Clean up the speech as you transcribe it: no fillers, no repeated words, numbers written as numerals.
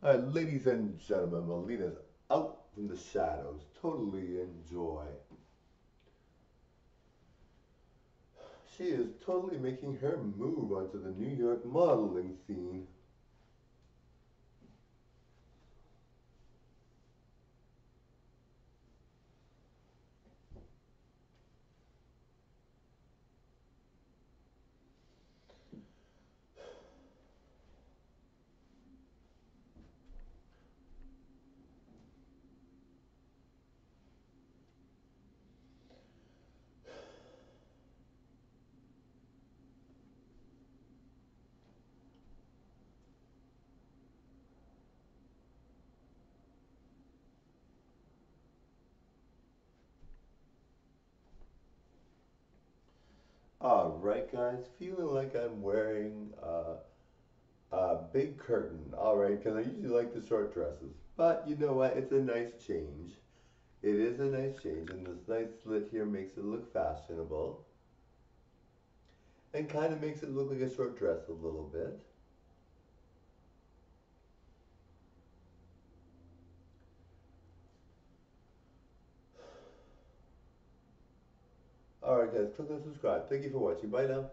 Alright, ladies and gentlemen, Melina's out from the shadows. Totally enjoy. She is totally making her move onto the New York modeling scene. Alright guys, feeling like I'm wearing a big curtain. Alright, because I usually like the short dresses. But you know what, it's a nice change. It is a nice change, and this nice slit here makes it look fashionable. And kind of makes it look like a short dress a little bit. Alright guys, click on subscribe. Thank you for watching. Bye now.